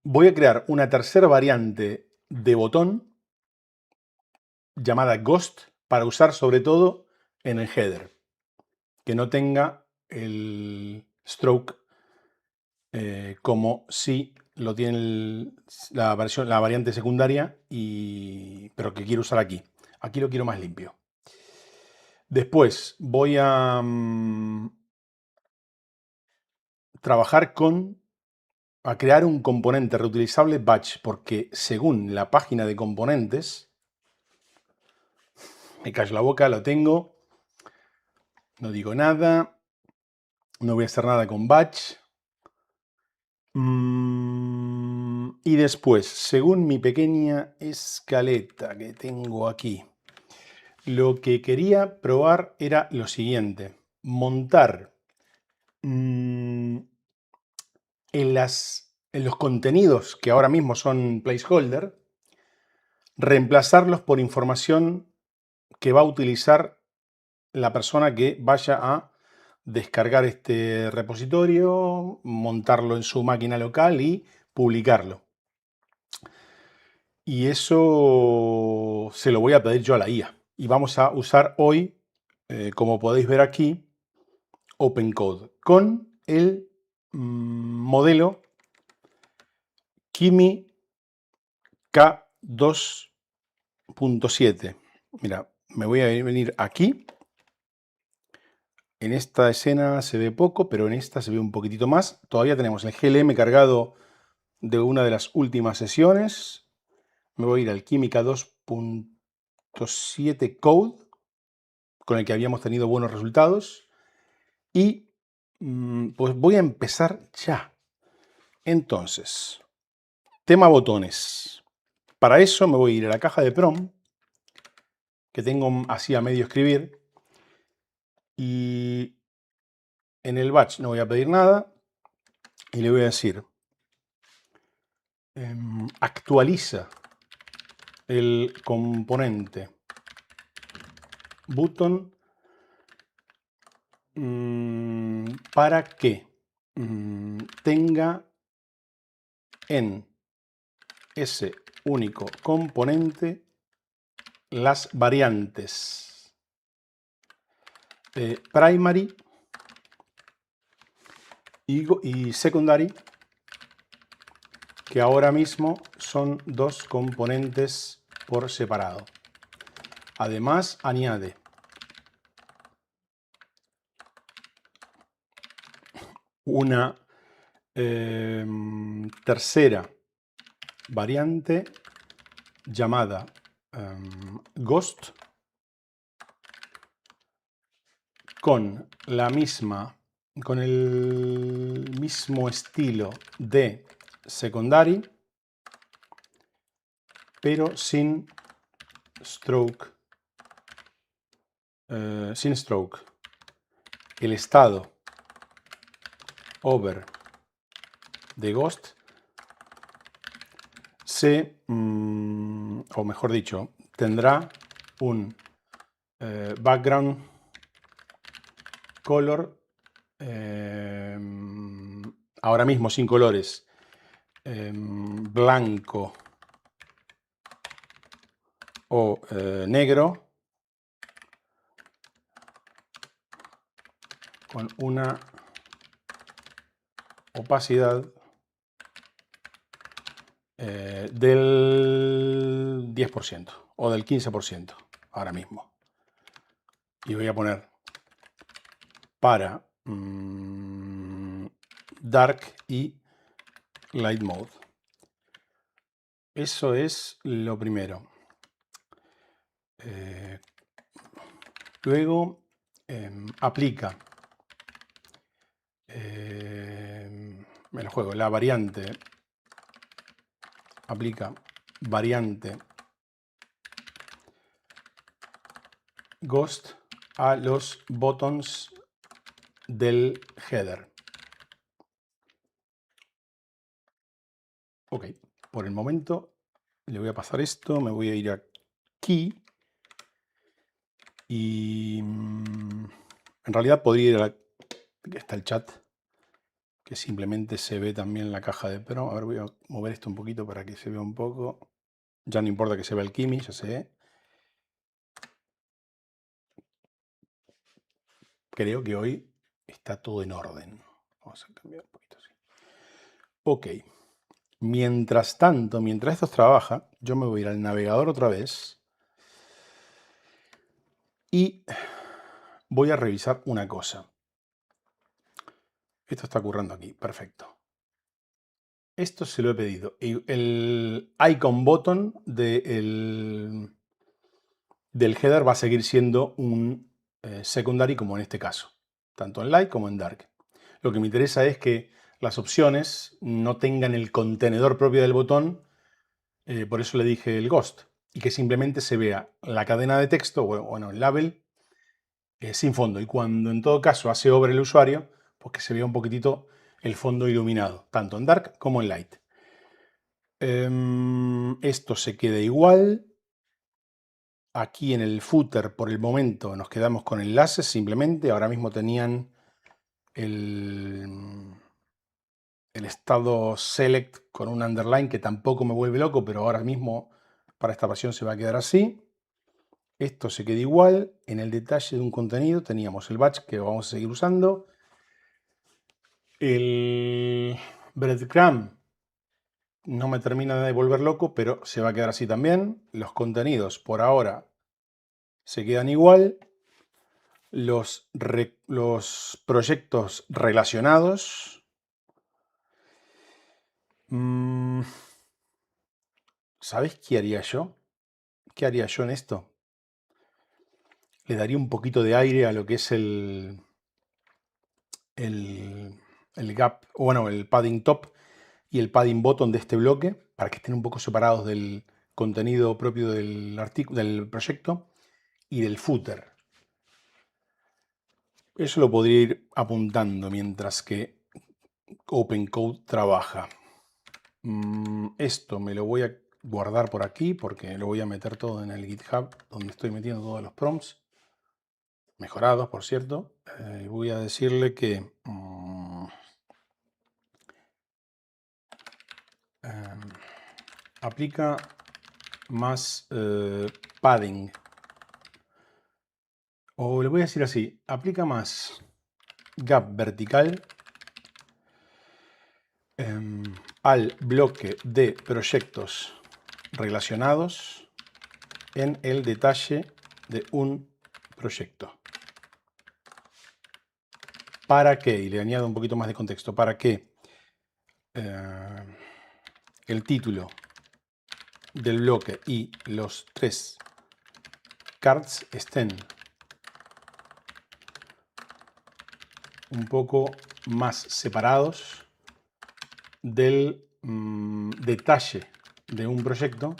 Voy a crear una tercera variante de botón llamada Ghost para usar sobre todo en el header, que no tenga el stroke como si lo tiene la variante secundaria, pero que quiero usar aquí. Aquí lo quiero más limpio. Después voy a trabajar a crear un componente reutilizable batch, porque según la página de componentes, me callo la boca, lo tengo, no digo nada, no voy a hacer nada con batch. Y después, según mi pequeña escaleta que tengo aquí, lo que quería probar era lo siguiente: montar en los contenidos que ahora mismo son placeholder, reemplazarlos por información que va a utilizar la persona que vaya a descargar este repositorio, montarlo en su máquina local y publicarlo. Y eso se lo voy a pedir yo a la IA. Y vamos a usar hoy, como podéis ver aquí, OpenCode con el modelo Kimi K2.7. Mira, me voy a venir aquí. En esta escena se ve poco, pero en esta se ve un poquitito más. Todavía tenemos el GLM cargado de una de las últimas sesiones. Me voy a ir al Kimi K2.7 Code, con el que habíamos tenido buenos resultados. Y pues voy a empezar ya. Entonces, tema botones. Para eso me voy a ir a la caja de prompt, que tengo así a medio escribir. Y en el batch no voy a pedir nada. Y le voy a decir, actualiza el componente button para que tenga en ese único componente las variantes primary y secondary, que ahora mismo son dos componentes por separado. Además, añade una tercera variante llamada Ghost, con el mismo estilo de secondary, pero sin stroke. El estado over de Ghost o mejor dicho, tendrá un background color, ahora mismo sin colores, blanco o negro, con una opacidad del 10% o del 15% ahora mismo. Y voy a poner para Dark y Light Mode. Eso es lo primero. Luego aplica el juego, la variante, aplica variante Ghost a los buttons del header. Ok, por el momento le voy a pasar esto, me voy a ir aquí y en realidad podría ir aquí está el chat, que simplemente se ve también la caja de Pro. A ver, voy a mover esto un poquito para que se vea un poco. Ya no importa que se vea el Kimi, ya sé. Creo que hoy está todo en orden. Vamos a cambiar un poquito así. Ok. Mientras tanto, mientras esto trabaja, yo me voy a ir al navegador otra vez y voy a revisar una cosa. Esto está ocurriendo aquí, perfecto. Esto se lo he pedido. El icon button del header va a seguir siendo un secondary como en este caso, tanto en light como en dark. Lo que me interesa es que las opciones no tengan el contenedor propio del botón, por eso le dije el ghost, y que simplemente se vea la cadena de texto, bueno, el label, sin fondo. Y cuando en todo caso hace over el usuario, pues que se vea un poquitito el fondo iluminado, tanto en dark como en light. Esto se queda igual. Aquí en el footer, por el momento, nos quedamos con enlaces simplemente. Ahora mismo tenían el estado select con un underline que tampoco me vuelve loco, pero ahora mismo para esta versión se va a quedar así. Esto se queda igual. En el detalle de un contenido teníamos el batch que vamos a seguir usando. El breadcrumb no me termina de volver loco, pero se va a quedar así también. Los contenidos por ahora se quedan igual. Los proyectos relacionados. ¿Sabes qué haría yo? ¿Qué haría yo en esto? Le daría un poquito de aire a lo que es el gap, bueno, el padding top y el padding bottom de este bloque, para que estén un poco separados del contenido propio del proyecto y del footer. Eso lo podría ir apuntando mientras que OpenCode trabaja. Esto me lo voy a guardar por aquí porque lo voy a meter todo en el GitHub donde estoy metiendo todos los prompts. Mejorados, por cierto. Y voy a decirle que aplica más padding. O le voy a decir así, aplica más gap vertical al bloque de proyectos relacionados en el detalle de un proyecto. ¿Para qué? Y le añado un poquito más de contexto. ¿Para qué? El título del bloque y los tres cards estén un poco más separados del detalle de un proyecto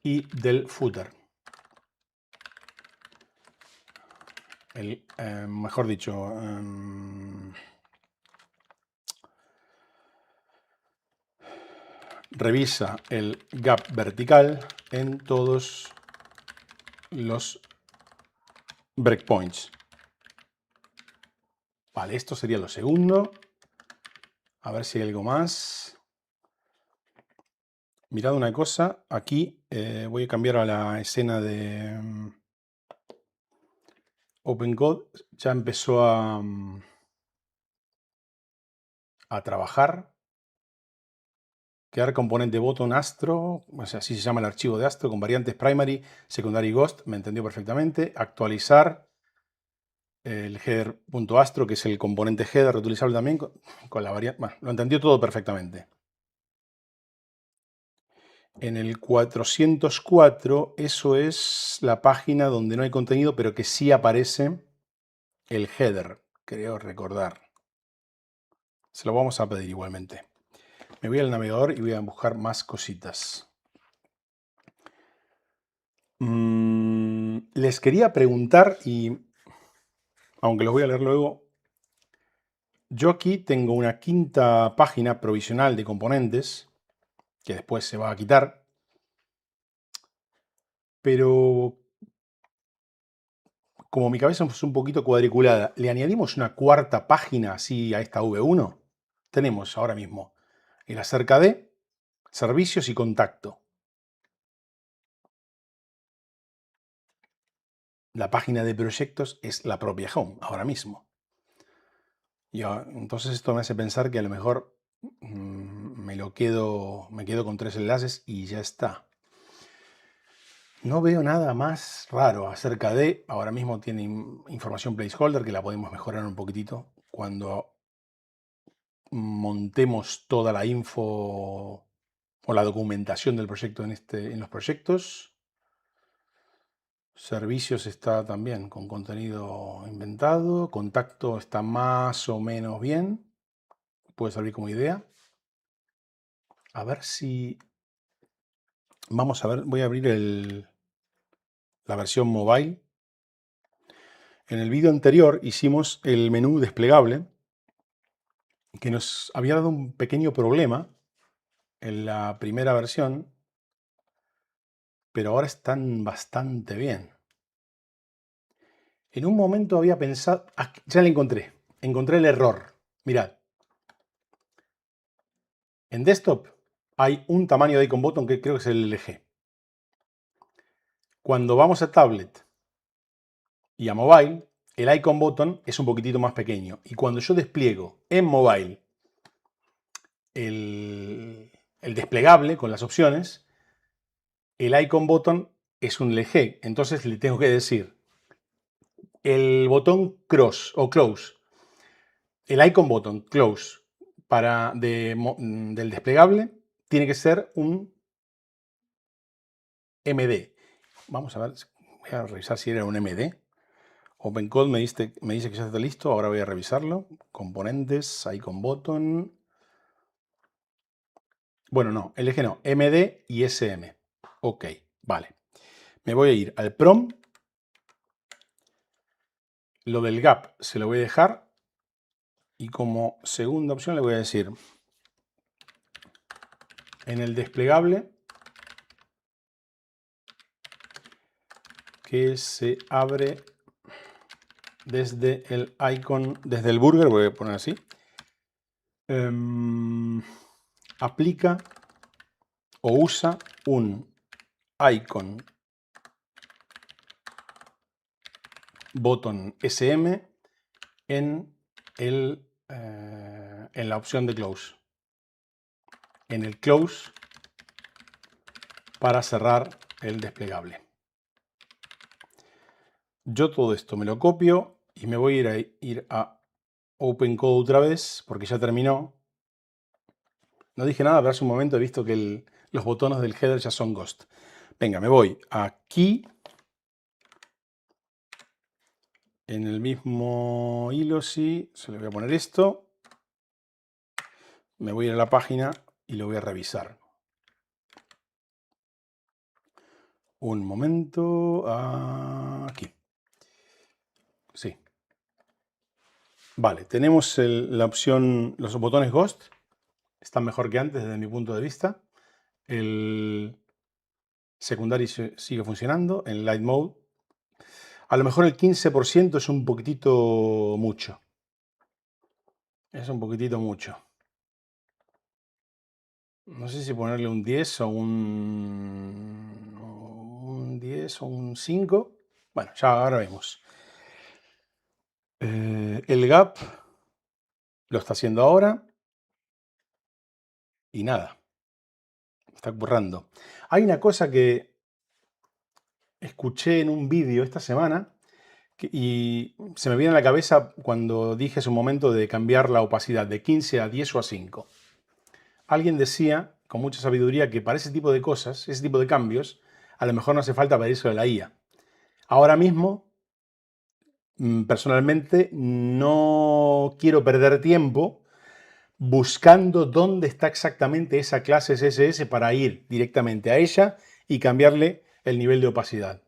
y del footer. Mejor dicho, revisa el gap vertical en todos los breakpoints. Vale, esto sería lo segundo. A ver si hay algo más. Mirad una cosa, aquí voy a cambiar a la escena de OpenCode. Ya empezó a trabajar. Crear componente button Astro, o sea, así se llama el archivo de Astro, con variantes primary, secondary, ghost, me entendió perfectamente. Actualizar el header.astro, que es el componente header reutilizable también, con la variante. Bueno, lo entendió todo perfectamente. En el 404, eso es la página donde no hay contenido, pero que sí aparece el header, creo recordar. Se lo vamos a pedir igualmente. Me voy al navegador y voy a buscar más cositas. Les quería preguntar, y aunque los voy a leer luego, yo aquí tengo una quinta página provisional de componentes, que después se va a quitar, pero como mi cabeza es un poquito cuadriculada, le añadimos una cuarta página así a esta V1. Tenemos ahora mismo el acerca de, servicios y contacto. La página de proyectos es la propia Home, ahora mismo. Entonces esto me hace pensar que a lo mejor me quedo con 3 enlaces y ya está. No veo nada más raro acerca de, ahora mismo tiene información placeholder que la podemos mejorar un poquitito cuando montemos toda la info o la documentación del proyecto en los proyectos. Servicios está también con contenido inventado. Contacto está más o menos bien. Puede servir como idea. A ver si... Vamos a ver, voy a abrir la versión mobile. En el vídeo anterior hicimos el menú desplegable que nos había dado un pequeño problema en la primera versión, pero ahora están bastante bien. En un momento había pensado... ya la encontré. Encontré el error. Mirad. En desktop hay un tamaño de icon button que creo que es el LG. Cuando vamos a tablet y a mobile, el icon button es un poquitito más pequeño. Y cuando yo despliego en mobile el desplegable con las opciones, el icon button es un LG. Entonces le tengo que decir el botón cross o close, el icon button close del desplegable tiene que ser un MD. Vamos a ver, voy a revisar si era un MD. OpenCode me dice que ya está listo, ahora voy a revisarlo. Componentes, icon button. Bueno, no, LG no, MD y SM. Ok, vale. Me voy a ir al PROM. Lo del gap se lo voy a dejar. Y como segunda opción le voy a decir en el desplegable que se abre desde el icon, desde el burger, voy a poner así. Aplica o usa un icon button SM en la opción de close. En el close para cerrar el desplegable. Yo todo esto me lo copio y me voy a ir a OpenCode otra vez porque ya terminó. No dije nada, pero hace un momento he visto que los botones del header ya son Ghost. Venga, me voy aquí. En el mismo hilo, sí, se le voy a poner esto. Me voy a ir a la página y lo voy a revisar. Un momento. Aquí. Sí. Vale, tenemos la opción, los botones Ghost. Están mejor que antes desde mi punto de vista. El secundario sigue funcionando. En Light Mode. A lo mejor el 15% es un poquitito mucho. Es un poquitito mucho. No sé si ponerle un 10 o un 10 o un 5. Bueno, ya ahora vemos. El gap lo está haciendo ahora. Y nada. Está currando. Hay una cosa que escuché en un vídeo esta semana y se me viene a la cabeza cuando dije hace un momento de cambiar la opacidad de 15 a 10 o a 5. Alguien decía, con mucha sabiduría, que para ese tipo de cosas, ese tipo de cambios, a lo mejor no hace falta pedirse de la IA. Ahora mismo, personalmente, no quiero perder tiempo buscando dónde está exactamente esa clase CSS para ir directamente a ella y cambiarle el nivel de opacidad.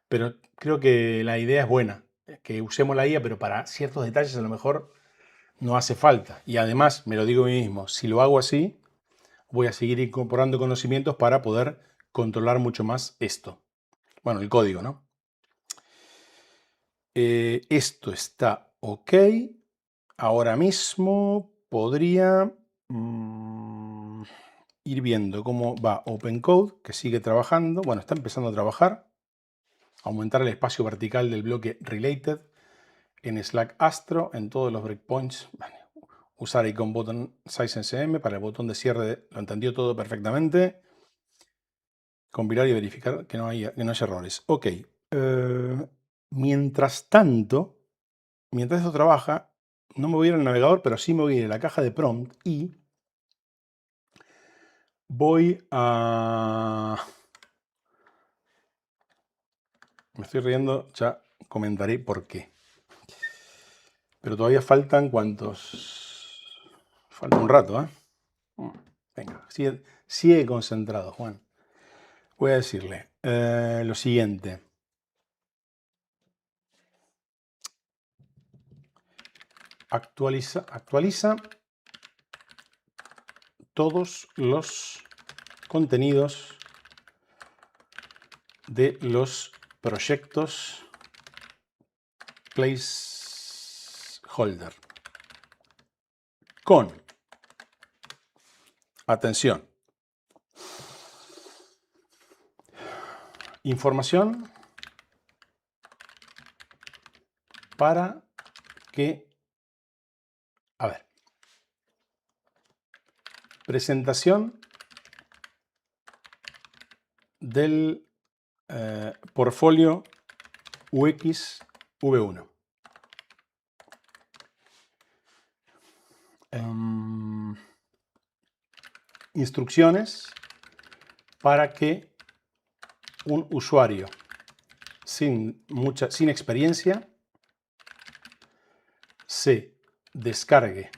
Pero creo que la idea es buena, que usemos la IA, pero para ciertos detalles a lo mejor no hace falta. Y además, me lo digo a mí mismo, si lo hago así, voy a seguir incorporando conocimientos para poder controlar mucho más esto. Bueno, el código, ¿no? Esto está ok. Ahora mismo podría ir viendo cómo va OpenCode, que sigue trabajando. Bueno, está empezando a trabajar. Aumentar el espacio vertical del bloque related en Slack Astro en todos los breakpoints. Vale. Usar icon button size SM para el botón de cierre. Lo entendió todo perfectamente. Compilar y verificar que no haya errores. Ok. Mientras tanto, mientras esto trabaja, no me voy a ir al navegador, pero sí me voy a ir a la caja de prompt y voy a... Me estoy riendo, ya comentaré por qué. Pero todavía faltan cuántos... Falta un rato, ¿eh? Venga, sigue concentrado, Juan. Voy a decirle lo siguiente. Actualiza todos los contenidos de los proyectos placeholder con, atención, información para que, a ver, presentación del portfolio UX V1. Instrucciones para que un usuario sin experiencia se descargue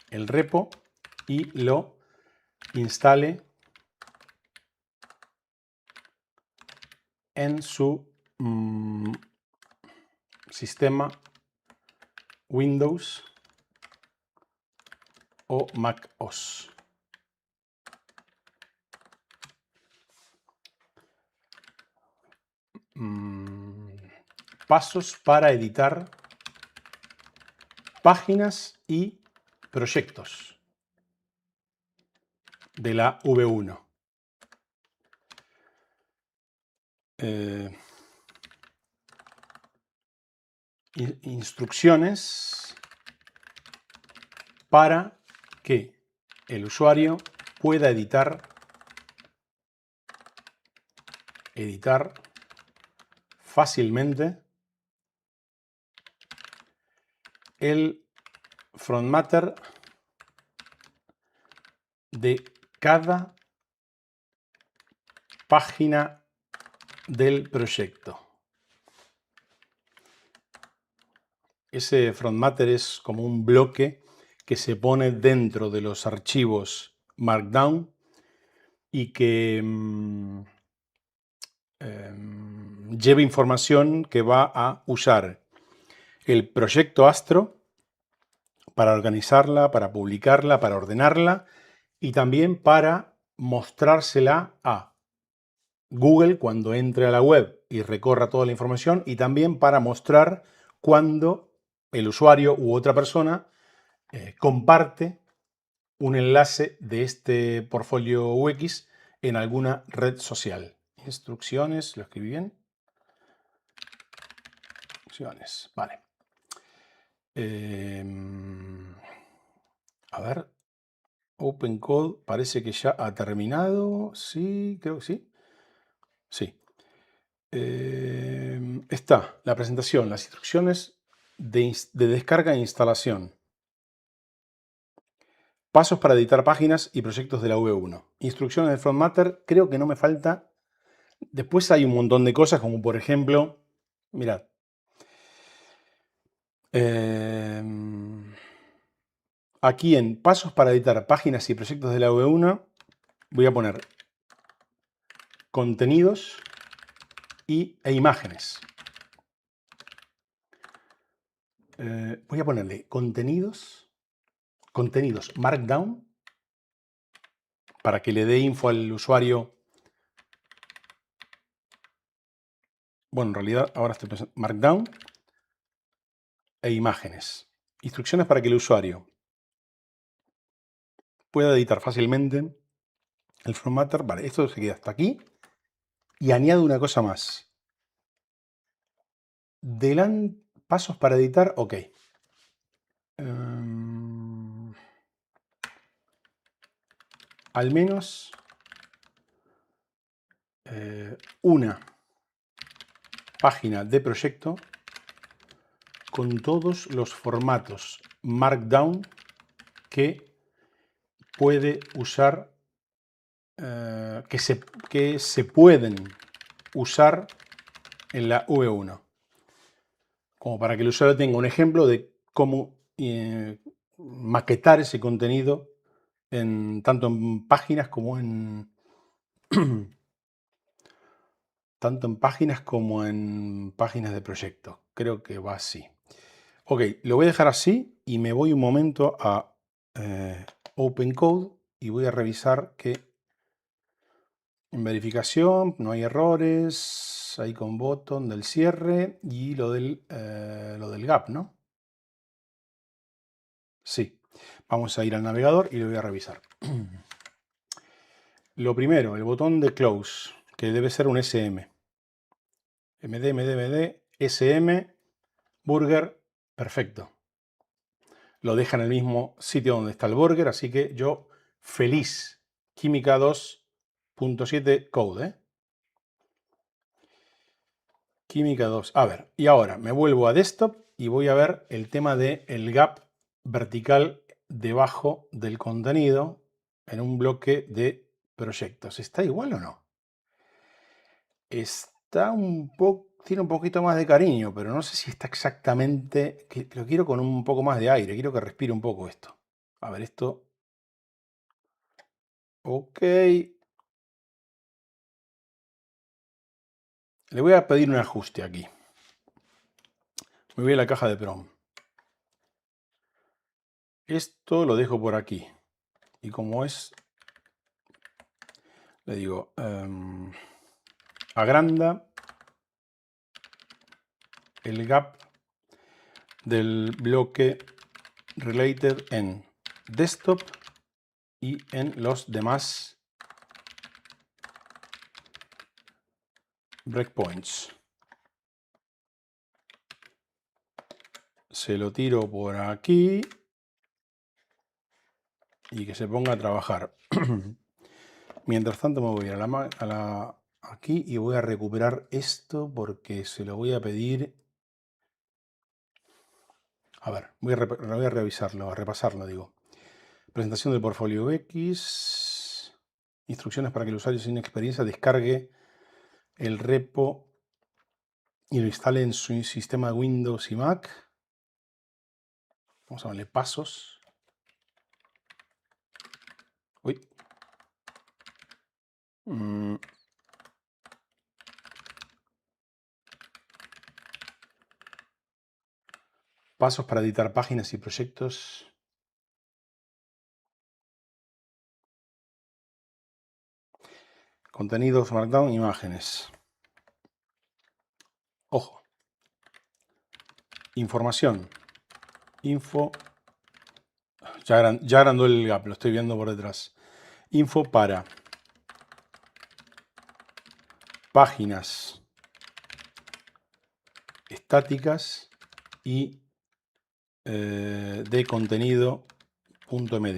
el repo y lo instale en su sistema Windows o Mac OS. Pasos para editar páginas y proyectos de la V1. Instrucciones para que el usuario pueda editar fácilmente el front matter de cada página del proyecto. Ese front matter es como un bloque que se pone dentro de los archivos Markdown y que lleva información que va a usar el proyecto Astro para organizarla, para publicarla, para ordenarla y también para mostrársela a Google cuando entre a la web y recorra toda la información y también para mostrar cuando el usuario u otra persona comparte un enlace de este portfolio UX en alguna red social. Instrucciones, ¿lo escribí bien? Instrucciones, vale. A ver, OpenCode parece que ya ha terminado. Sí, creo que sí. Sí. Está la presentación, las instrucciones de descarga e instalación. Pasos para editar páginas y proyectos de la V1. Instrucciones de front matter, creo que no me falta. Después hay un montón de cosas, como por ejemplo, mirad. Aquí en pasos para editar páginas y proyectos de la V1, voy a poner contenidos e imágenes. Voy a ponerle contenidos Markdown para que le dé info al usuario Bueno, en realidad ahora estoy pensando Markdown e imágenes. Instrucciones para que el usuario pueda editar fácilmente el formatter. Vale, esto se queda hasta aquí. Y añado una cosa más. Pasos para editar, ok. Al menos una página de proyecto con todos los formatos Markdown que puede usar, que se pueden usar en la V1. Como para que el usuario tenga un ejemplo de cómo maquetar ese contenido tanto en páginas como en páginas de proyecto. Creo que va así. Ok, lo voy a dejar así y me voy un momento a OpenCode y voy a revisar que en verificación no hay errores, icon button del cierre y lo del gap, ¿no? Sí. Vamos a ir al navegador y lo voy a revisar. Lo primero, el botón de close, que debe ser un SM. md, SM, burger, perfecto. Lo deja en el mismo sitio donde está el burger, así que yo feliz. Química 2.7 code, ¿eh? Química 2. A ver, y ahora me vuelvo a desktop y voy a ver el tema del gap vertical debajo del contenido en un bloque de proyectos. ¿Está igual o no? Está tiene un poquito más de cariño, pero no sé si está exactamente, lo quiero con un poco más de aire, quiero que respire un poco esto. A ver, esto. Ok. Le voy a pedir un ajuste aquí. Me voy a la caja de PROM. Esto lo dejo por aquí. Y como es, le digo, agranda el gap del bloque related en desktop y en los demás breakpoints. Se lo tiro por aquí y que se ponga a trabajar. Mientras tanto me voy a aquí y voy a recuperar esto porque se lo voy a pedir. A ver, voy a revisarlo, a repasarlo, digo. Presentación del portfolio X. Instrucciones para que el usuario sin experiencia descargue el repo y lo instale en su sistema Windows y Mac. Vamos a darle pasos. Uy. Pasos para editar páginas y proyectos. Contenidos, Markdown, imágenes. Ojo. Información. Info. Ya agrandó el gap, lo estoy viendo por detrás. Info para páginas estáticas y de contenido.md,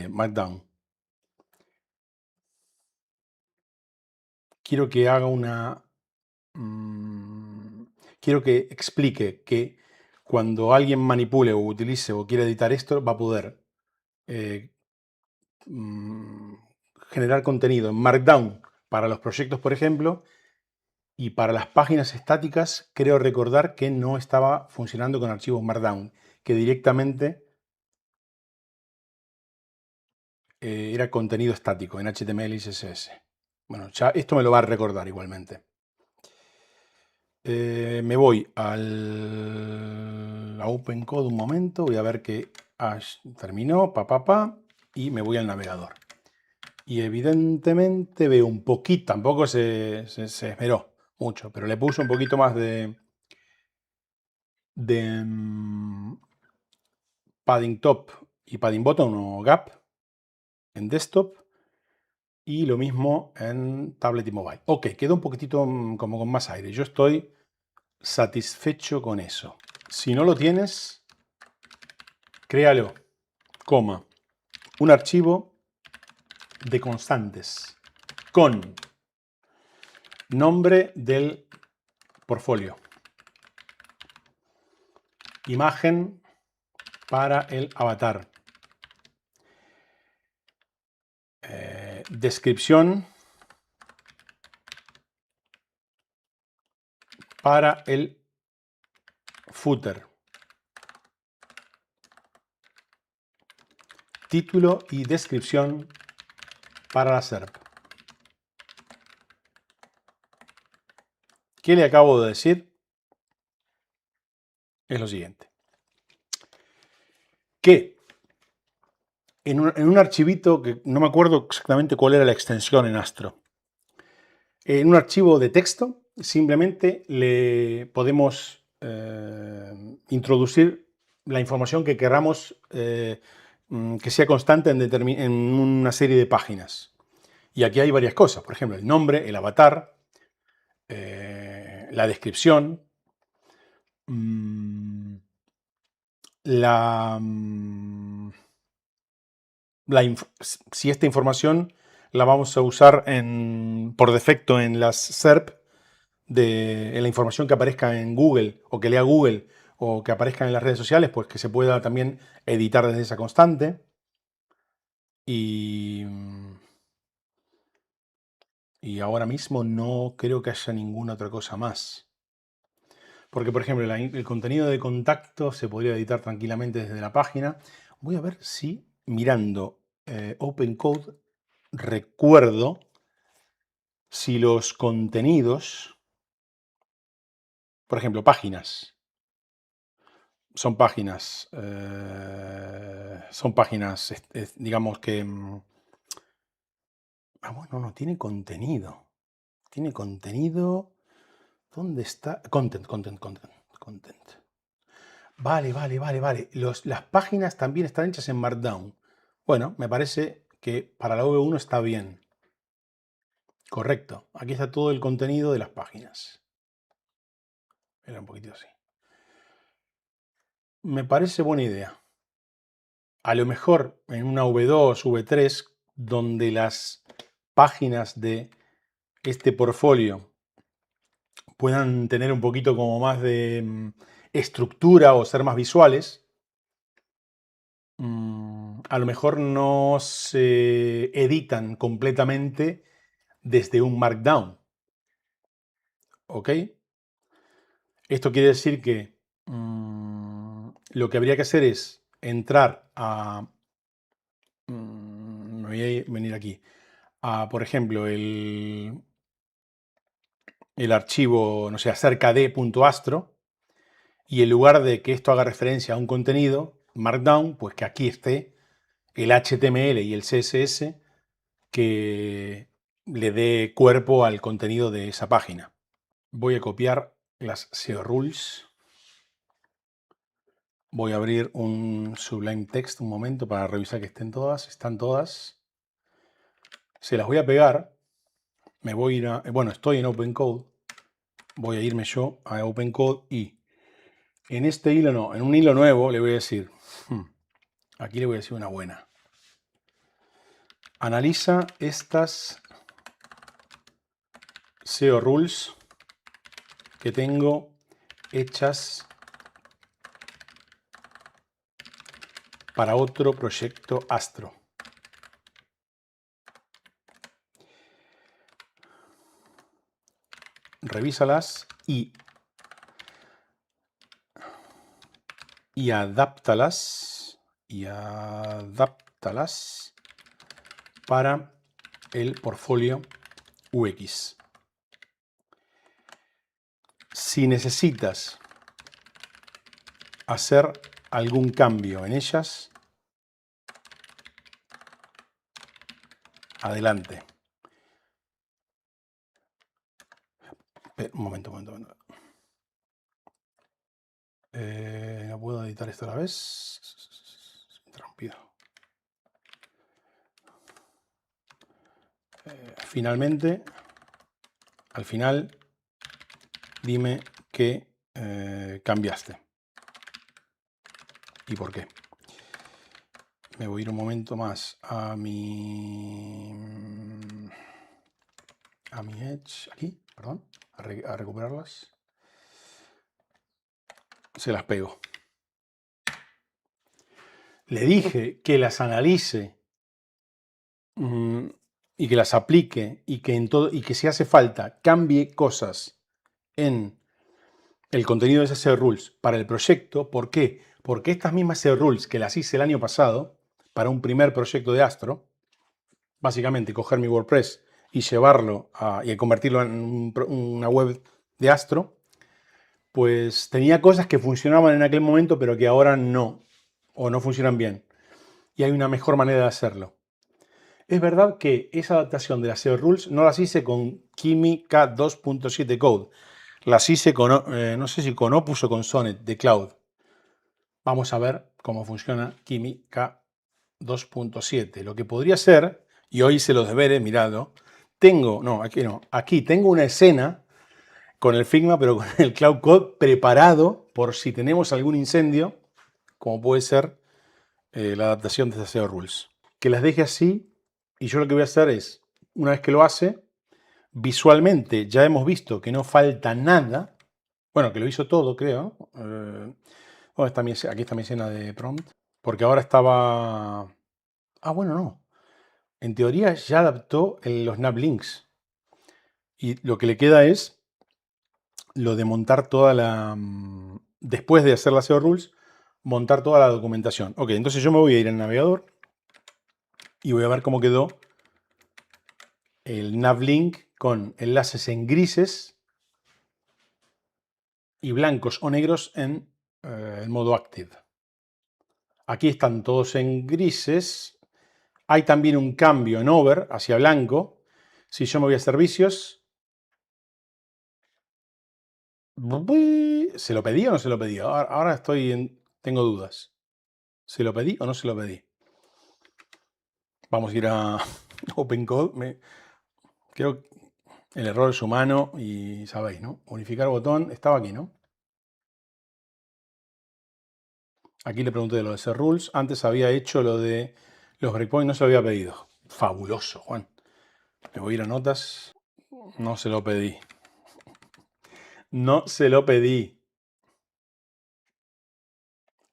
Markdown. Quiero que haga quiero que explique que cuando alguien manipule o utilice o quiera editar esto, va a poder generar contenido en Markdown para los proyectos, por ejemplo, y para las páginas estáticas, creo recordar que no estaba funcionando con archivos Markdown, que directamente era contenido estático en HTML y CSS. Bueno, ya esto me lo va a recordar igualmente. Me voy a OpenCode un momento, voy a ver que terminó, y me voy al navegador. Y evidentemente veo un poquito, tampoco se esmeró, mucho, pero le puse un poquito más de padding top y padding bottom o gap en desktop y lo mismo en tablet y mobile. Ok, quedó un poquitito como con más aire. Yo estoy satisfecho con eso. Si no lo tienes, créalo, coma, un archivo de constantes con nombre del portfolio, imagen para el avatar, descripción para el footer, título y descripción para la SERP. ¿Qué le acabo de decir? Es lo siguiente. Que en un archivito que no me acuerdo exactamente cuál era la extensión en Astro, en un archivo de texto simplemente le podemos introducir la información que queramos que sea constante en una serie de páginas. Y aquí hay varias cosas, por ejemplo, el nombre, el avatar, la descripción, si esta información la vamos a usar por defecto en las SERP, en la información que aparezca en Google o que lea Google o que aparezca en las redes sociales, pues que se pueda también editar desde esa constante. Y ahora mismo no creo que haya ninguna otra cosa más. Porque, por ejemplo, el contenido de contacto se podría editar tranquilamente desde la página. Voy a ver si mirando OpenCode recuerdo si los contenidos, por ejemplo, páginas, son páginas, digamos que... bueno, no, tiene contenido. Tiene contenido... ¿Dónde está? Content. Vale. Las páginas también están hechas en Markdown. Bueno, me parece que para la V1 está bien. Correcto. Aquí está todo el contenido de las páginas. Era un poquitito así. Me parece buena idea. A lo mejor en una V2, V3, donde las páginas de este portfolio puedan tener un poquito como más de estructura o ser más visuales, a lo mejor no se editan completamente desde un Markdown. ¿Ok? Esto quiere decir que lo que habría que hacer es entrar a... me voy a venir aquí. Por ejemplo, el archivo, no sé, acerca de.astro, y en lugar de que esto haga referencia a un contenido Markdown, pues que aquí esté el HTML y el CSS que le dé cuerpo al contenido de esa página. Voy a copiar las SEO rules. Voy a abrir un Sublime Text un momento para revisar que estén todas. Están todas. Se las voy a pegar. Me voy a ir a... Bueno, estoy en OpenCode. Voy a irme yo a OpenCode y en este hilo no, en un hilo nuevo le voy a decir... aquí le voy a decir una buena. Analiza estas SEO rules que tengo hechas para otro proyecto Astro. Revísalas y adáptalas para el portfolio UX. Si necesitas hacer algún cambio en ellas, adelante. Un momento. No puedo editar esto a la vez. Interrumpido. Finalmente, al final, dime que cambiaste. ¿Y por qué? Me voy a ir un momento más a mi Edge, aquí, perdón, a recuperarlas. Se las pego. Le dije que las analice y que las aplique y que si hace falta cambie cosas en el contenido de esas SEO rules para el proyecto. ¿Por qué? Porque estas mismas SEO rules que las hice el año pasado para un primer proyecto de Astro, básicamente coger mi WordPress y llevarlo y convertirlo en una web de Astro, pues tenía cosas que funcionaban en aquel momento pero que ahora no, o no funcionan bien. Y hay una mejor manera de hacerlo. Es verdad que esa adaptación de las SEO rules no las hice con Kimi K2.7 Code. Las hice con, no sé si con Opus o con Sonnet de Cloud. Vamos a ver cómo funciona Kimi K2.7. Lo que podría ser, y hoy hice los deberes, miradlo, aquí tengo una escena con el Figma, pero con el Cloud Code preparado por si tenemos algún incendio, como puede ser la adaptación de esas SEO rules. Que las deje así, y yo lo que voy a hacer es, una vez que lo hace, visualmente ya hemos visto que no falta nada. Bueno, que lo hizo todo, creo. Aquí está mi escena de prompt. Porque ahora estaba... bueno, no. En teoría ya adaptó los nav links. Y lo que le queda es lo de montar toda la... Después de hacer las SEO rules, montar toda la documentación. Ok, entonces yo me voy a ir al navegador y voy a ver cómo quedó el navlink con enlaces en grises y blancos o negros en el modo active. Aquí están todos en grises. Hay también un cambio en over hacia blanco. Si yo me voy a servicios, ¿se lo pedí o no se lo pedí? Ahora tengo dudas. ¿Se lo pedí o no se lo pedí? Vamos a ir a OpenCode. Creo que el error es humano y sabéis, ¿no? Unificar botón. Estaba aquí, ¿no? Aquí le pregunté de lo de ser rules. Antes había hecho lo de los breakpoints, no se lo había pedido. Fabuloso, Juan. Me voy a ir a notas. No se lo pedí. No se lo pedí.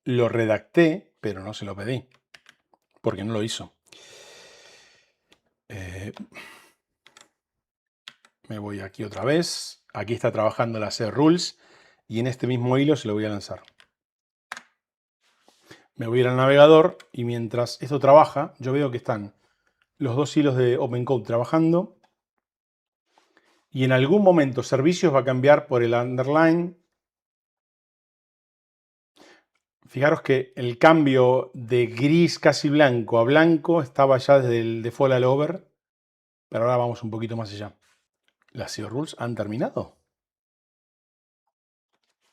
Lo redacté, pero no se lo pedí. Porque no lo hizo. Me voy aquí otra vez. Aquí está trabajando la SEO rules. Y en este mismo hilo se lo voy a lanzar. Me voy a ir al navegador y mientras esto trabaja, yo veo que están los dos hilos de OpenCode trabajando. Y en algún momento servicios va a cambiar por el underline. Fijaros que el cambio de gris casi blanco a blanco estaba ya desde el default al over. Pero ahora vamos un poquito más allá. ¿Las SEO rules han terminado?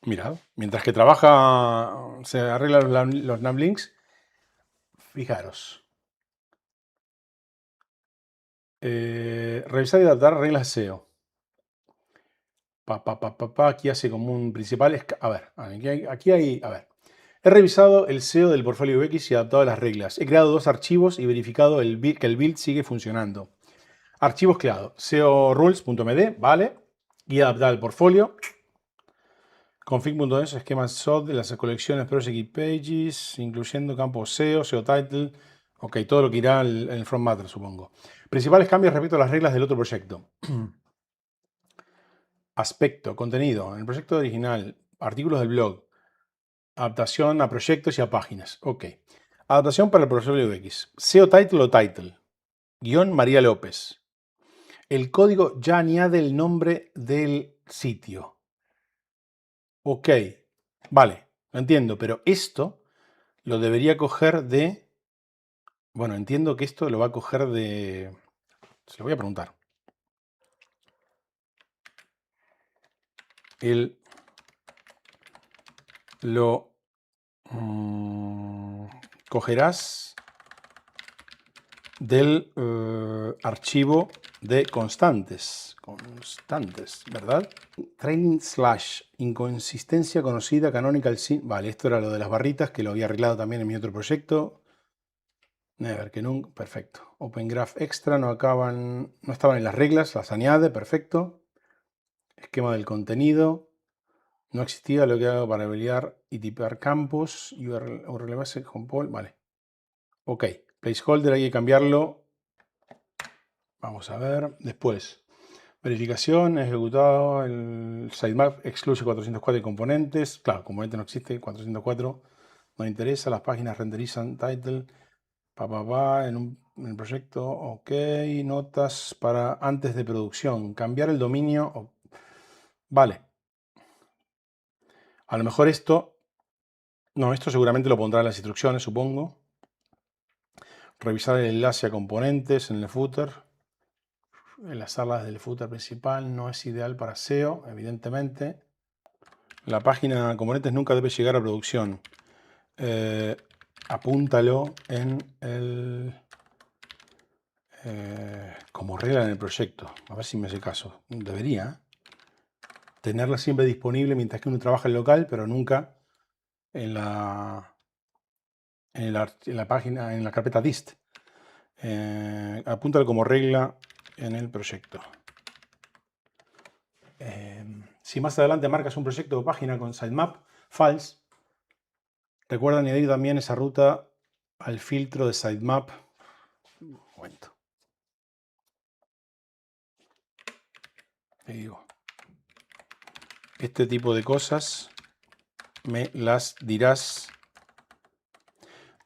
Mirad, mientras que trabaja, se arreglan los navlinks. Fijaros. Revisar y adaptar reglas SEO. Aquí hace como un principal. A ver, aquí hay. A ver. He revisado el SEO del portfolio UX y adaptado las reglas. He creado 2 archivos y verificado que el build sigue funcionando. Archivos creados. SEOrules.md, vale. Y adaptar el portfolio. Config.es, esquema SOT de las colecciones Project y Pages, incluyendo campos SEO, SEO Title. Ok, todo lo que irá en el front matter, supongo. Principales cambios respecto a las reglas del otro proyecto. Aspecto, contenido. En el proyecto original, artículos del blog. Adaptación a proyectos y a páginas. Ok. Adaptación para el portfolio UX. SEO Title o Title. Guión María López. El código ya añade el nombre del sitio. Ok. Vale, lo entiendo, pero esto lo debería coger de... Bueno, entiendo que esto lo va a coger de... Se lo voy a preguntar. lo cogerás del archivo de constantes, ¿verdad? Training slash, inconsistencia conocida, canonical sin. Vale, esto era lo de las barritas, que lo había arreglado también en mi otro proyecto. Never, que nunca, perfecto. Open Graph Extra, no estaban en las reglas, las añade, perfecto. Esquema del contenido. No existía lo que hago para habilitar y tipear campos. URL base, home poll, vale. Ok, placeholder hay que cambiarlo. Vamos a ver. Después, verificación, ejecutado. El sitemap excluye 404 componentes. Claro, componente no existe, 404 no interesa. Las páginas renderizan title. En el proyecto, ok. Notas para antes de producción. Cambiar el dominio. Vale. A lo mejor esto. No, esto seguramente lo pondrá en las instrucciones, supongo. Revisar el enlace a componentes en el footer. En las salas del footer principal no es ideal para SEO, evidentemente. La página componentes nunca debe llegar a producción. Apúntalo en el como regla en el proyecto. A ver si me hace caso. Debería tenerla siempre disponible mientras que uno trabaja en local, pero nunca en la página, en la carpeta dist. Apúntalo como regla en el proyecto. Si más adelante marcas un proyecto o página con sitemap false, recuerda añadir también esa ruta al filtro de sitemap. Un momento. Te digo. Este tipo de cosas me las dirás.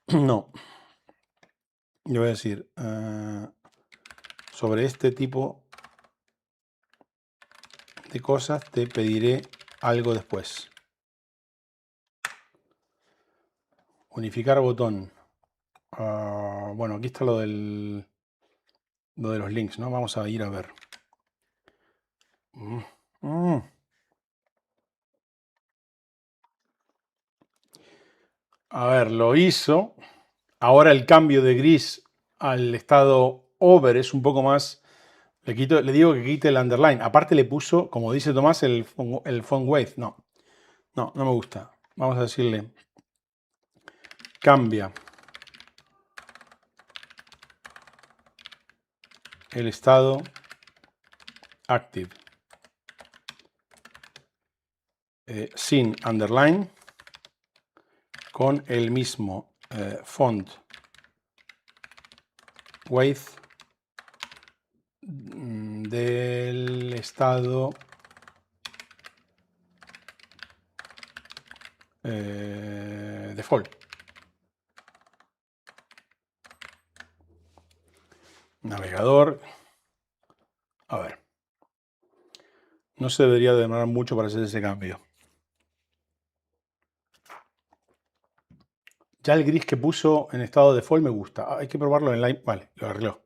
No. Yo voy a decir sobre este tipo de cosas te pediré algo después. Unificar botón. Bueno, aquí está lo de los links, ¿no? Vamos a ir a ver. A ver, lo hizo. Ahora el cambio de gris al estado over es un poco más. Le digo que quite el underline. Aparte le puso, como dice Tomás, el font weight. No me gusta. Vamos a decirle cambia el estado active sin underline con el mismo font weight del estado default. Navegador. A ver. No se debería demorar mucho para hacer ese cambio. Ya el gris que puso en estado default me gusta. Hay que probarlo en line. Vale, lo arregló.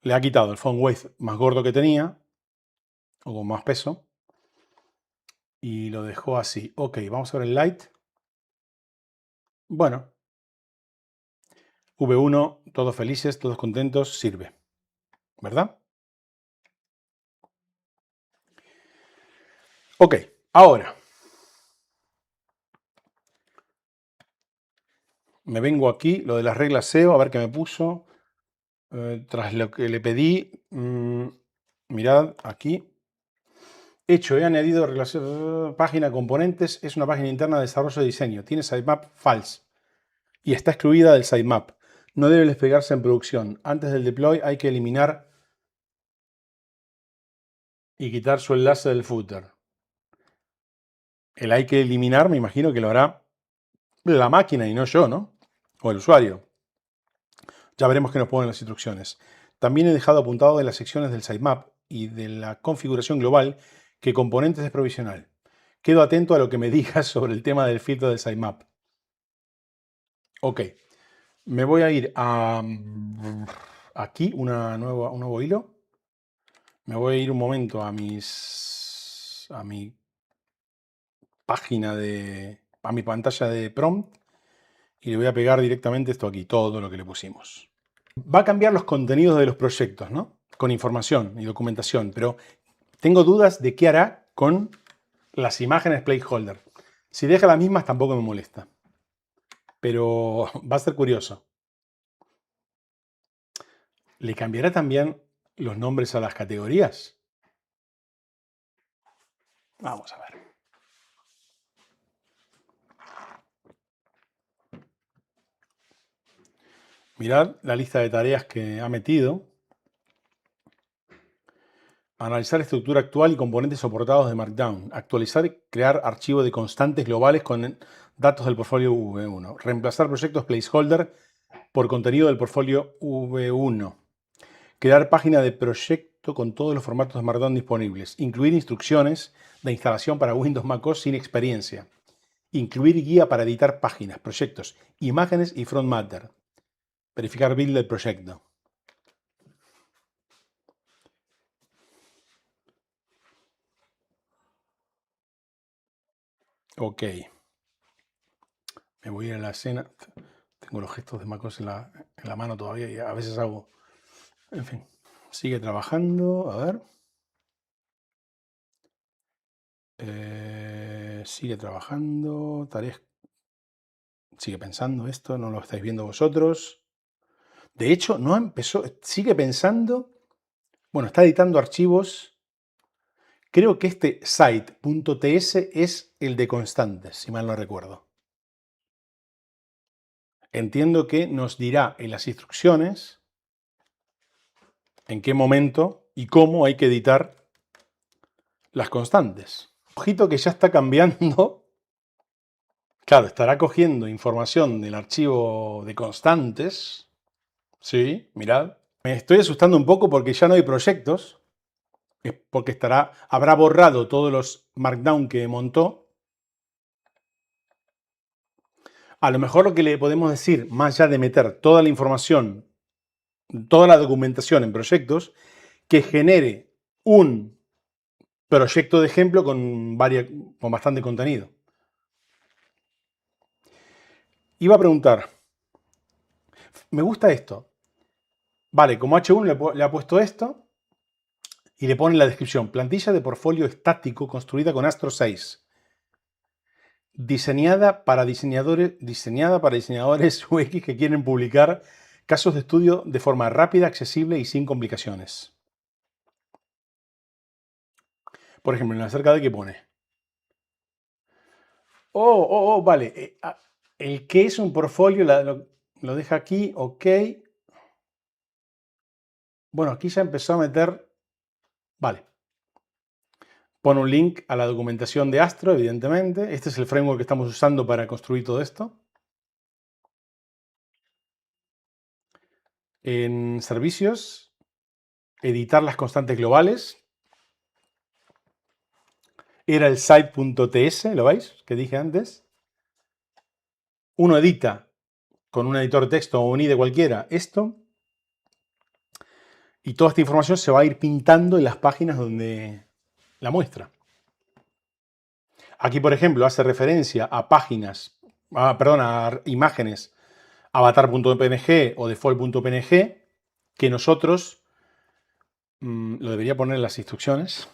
Le ha quitado el font weight más gordo que tenía, o con más peso, y lo dejó así. Ok, vamos a ver el light. Bueno, V1, todos felices, todos contentos, sirve, ¿verdad? Ok, ahora me vengo aquí, lo de las reglas SEO, a ver qué me puso. Tras lo que le pedí, mirad aquí. Hecho, he añadido relación página componentes, es una página interna de desarrollo de diseño. Tiene sitemap false y está excluida del sitemap. No debe desplegarse en producción. Antes del deploy hay que eliminar y quitar su enlace del footer. El hay que eliminar, me imagino que lo hará la máquina y no yo, ¿no? O el usuario. Ya veremos qué nos ponen las instrucciones. También he dejado apuntado en las secciones del sitemap y de la configuración global que componentes es provisional. Quedo atento a lo que me digas sobre el tema del filtro del sitemap. Ok. Me voy a ir a aquí, un nuevo hilo. Me voy a ir un momento a mi página a mi pantalla de prompt y le voy a pegar directamente esto aquí, todo lo que le pusimos. Va a cambiar los contenidos de los proyectos, ¿no? Con información y documentación, pero tengo dudas de qué hará con las imágenes placeholder. Si deja las mismas tampoco me molesta, pero va a ser curioso. ¿Le cambiará también los nombres a las categorías? Vamos a ver. Mirad la lista de tareas que ha metido. Analizar estructura actual y componentes soportados de Markdown. Actualizar y crear archivo de constantes globales con datos del portfolio V1. Reemplazar proyectos placeholder por contenido del portfolio V1. Crear página de proyecto con todos los formatos de Markdown disponibles. Incluir instrucciones de instalación para Windows MacOS sin experiencia. Incluir guía para editar páginas, proyectos, imágenes y front matter. Verificar build del proyecto. Ok. Me voy a ir a la escena. Tengo los gestos de MacOS en la mano todavía y a veces hago... En fin. Sigue trabajando. A ver. Sigue trabajando. Tareas. Sigue pensando esto. No lo estáis viendo vosotros. De hecho, no empezó. Sigue pensando. Bueno, está editando archivos. Creo que este site.ts es el de constantes, si mal no recuerdo. Entiendo que nos dirá en las instrucciones en qué momento y cómo hay que editar las constantes. Ojito que ya está cambiando. Claro, estará cogiendo información del archivo de constantes. Sí, mirad. Me estoy asustando un poco porque ya no hay proyectos. Es porque habrá borrado todos los Markdown que montó. A lo mejor lo que le podemos decir, más allá de meter toda la información, toda la documentación en proyectos, que genere un proyecto de ejemplo con bastante contenido. Iba a preguntar, me gusta esto. Vale, como H1 le ha puesto esto y le pone en la descripción, plantilla de portfolio estático construida con Astro 6. Diseñada para diseñadores UX que quieren publicar casos de estudio de forma rápida, accesible y sin complicaciones. Por ejemplo, en la cerca de qué pone. Vale. El que es un portfolio lo deja aquí, ok. Bueno, aquí ya empezó a meter. Vale. Pone un link a la documentación de Astro, evidentemente. Este es el framework que estamos usando para construir todo esto. En servicios, editar las constantes globales. Era el site.ts, ¿lo veis? Que dije antes. Uno edita con un editor de texto o un IDE cualquiera esto. Y toda esta información se va a ir pintando en las páginas donde la muestra. Aquí, por ejemplo, hace referencia a páginas, a imágenes avatar.png o default.png que nosotros, lo debería poner en las instrucciones,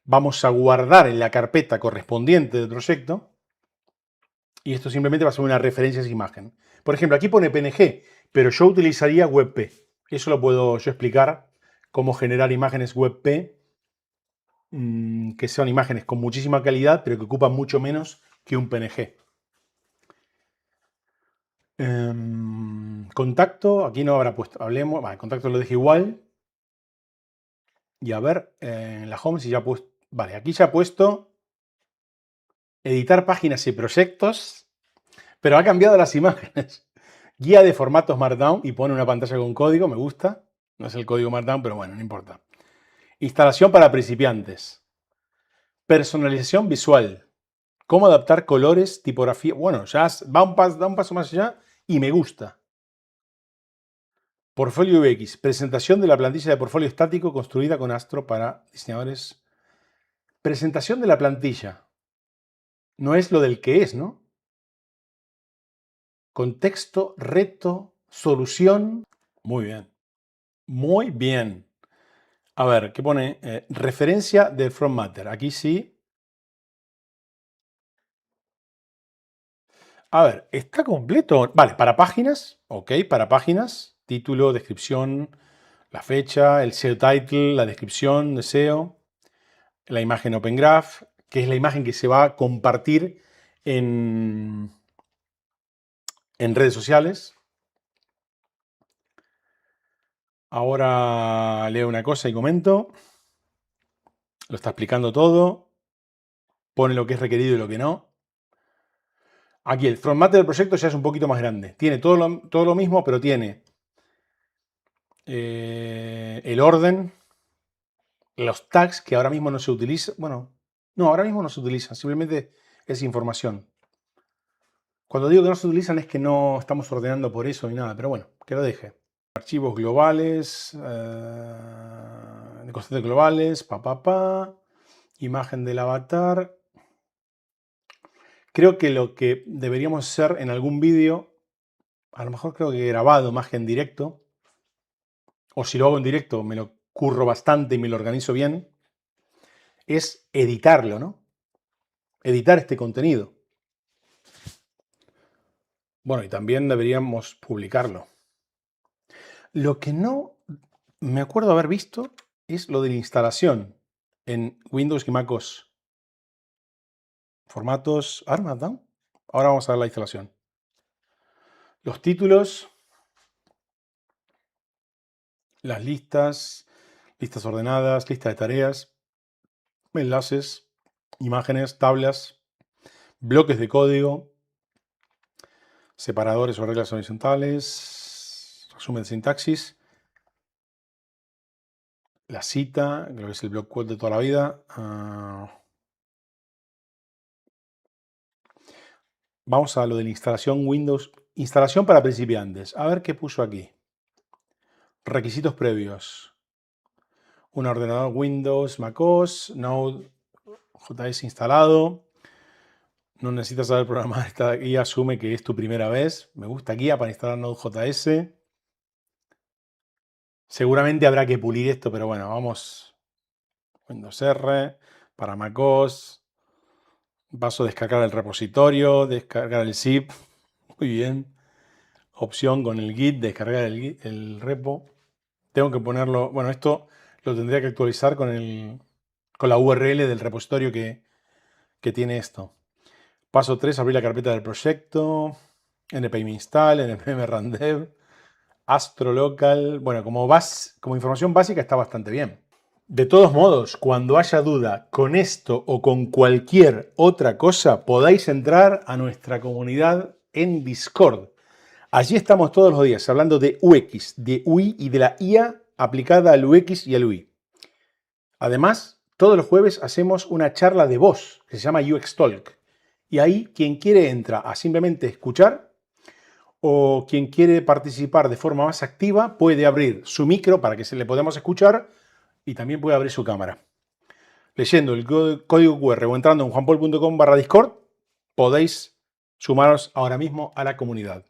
vamos a guardar en la carpeta correspondiente del proyecto y esto simplemente va a ser una referencia a esa imagen. Por ejemplo, aquí pone PNG, pero yo utilizaría WebP. Eso lo puedo yo explicar, cómo generar imágenes WebP que son imágenes con muchísima calidad, pero que ocupan mucho menos que un PNG. Contacto, aquí no habrá puesto, hablemos, vale, contacto lo dejo igual. Y a ver, en la home si ya ha puesto, vale, aquí ya ha puesto editar páginas y proyectos, pero ha cambiado las imágenes. Guía de formatos Markdown y pone una pantalla con código, me gusta. No es el código Markdown, pero bueno, no importa. Instalación para principiantes. Personalización visual. Cómo adaptar colores, tipografía. Bueno, ya da un paso más allá y me gusta. Portfolio UX. Presentación de la plantilla de portfolio estático construida con Astro para diseñadores. Presentación de la plantilla. No es lo del que es, ¿no? Contexto, reto, solución. Muy bien. Muy bien. A ver, ¿qué pone? Referencia del From Matter. Aquí sí. A ver, ¿está completo? Vale, para páginas. Ok, para páginas. Título, descripción, la fecha, el SEO title, la descripción de SEO, la imagen Open Graph, que es la imagen que se va a compartir en, en redes sociales. Ahora leo una cosa y comento. Lo está explicando todo. Pone lo que es requerido y lo que no. Aquí el front matter del proyecto ya es un poquito más grande. Tiene todo lo mismo, pero tiene el orden, los tags que ahora mismo no se utilizan. Bueno, no, ahora mismo no se utilizan. Simplemente es información. Cuando digo que no se utilizan es que no estamos ordenando por eso ni nada. Pero bueno, que lo deje. Archivos globales. De constantes globales. Imagen del avatar. Creo que lo que deberíamos hacer en algún vídeo, a lo mejor creo que grabado más que en directo, o si lo hago en directo me lo curro bastante y me lo organizo bien, es editarlo, ¿no? Editar este contenido. Bueno, y también deberíamos publicarlo. Lo que no me acuerdo haber visto es lo de la instalación en Windows y MacOS. Formatos, Armadown. Ahora vamos a ver la instalación. Los títulos, las listas ordenadas, lista de tareas, enlaces, imágenes, tablas, bloques de código, separadores o reglas horizontales, resumen de sintaxis, la cita, creo que es el block quote de toda la vida. Vamos a lo de la instalación Windows. Instalación para principiantes. A ver qué puso aquí. Requisitos previos. Un ordenador Windows, macOS, Node, JS instalado. No necesitas saber programar. Esta guía asume que es tu primera vez. Me gusta guía para instalar Node.js. Seguramente habrá que pulir esto, pero bueno, vamos. Windows R, para macOS. Paso a descargar el repositorio, descargar el zip. Muy bien. Opción con el git, descargar el repo. Tengo que ponerlo. Bueno, esto lo tendría que actualizar con la URL del repositorio que tiene esto. Paso 3, abrir la carpeta del proyecto. npm install, npm rundev, astro local. Bueno, como información básica está bastante bien. De todos modos, cuando haya duda con esto o con cualquier otra cosa, podáis entrar a nuestra comunidad en Discord. Allí estamos todos los días hablando de UX, de UI y de la IA aplicada al UX y al UI. Además, todos los jueves hacemos una charla de voz que se llama UX Talk. Y ahí quien quiere entra a simplemente escuchar o quien quiere participar de forma más activa puede abrir su micro para que se le podamos escuchar y también puede abrir su cámara. Leyendo el código QR o entrando en juanpol.com/Discord podéis sumaros ahora mismo a la comunidad.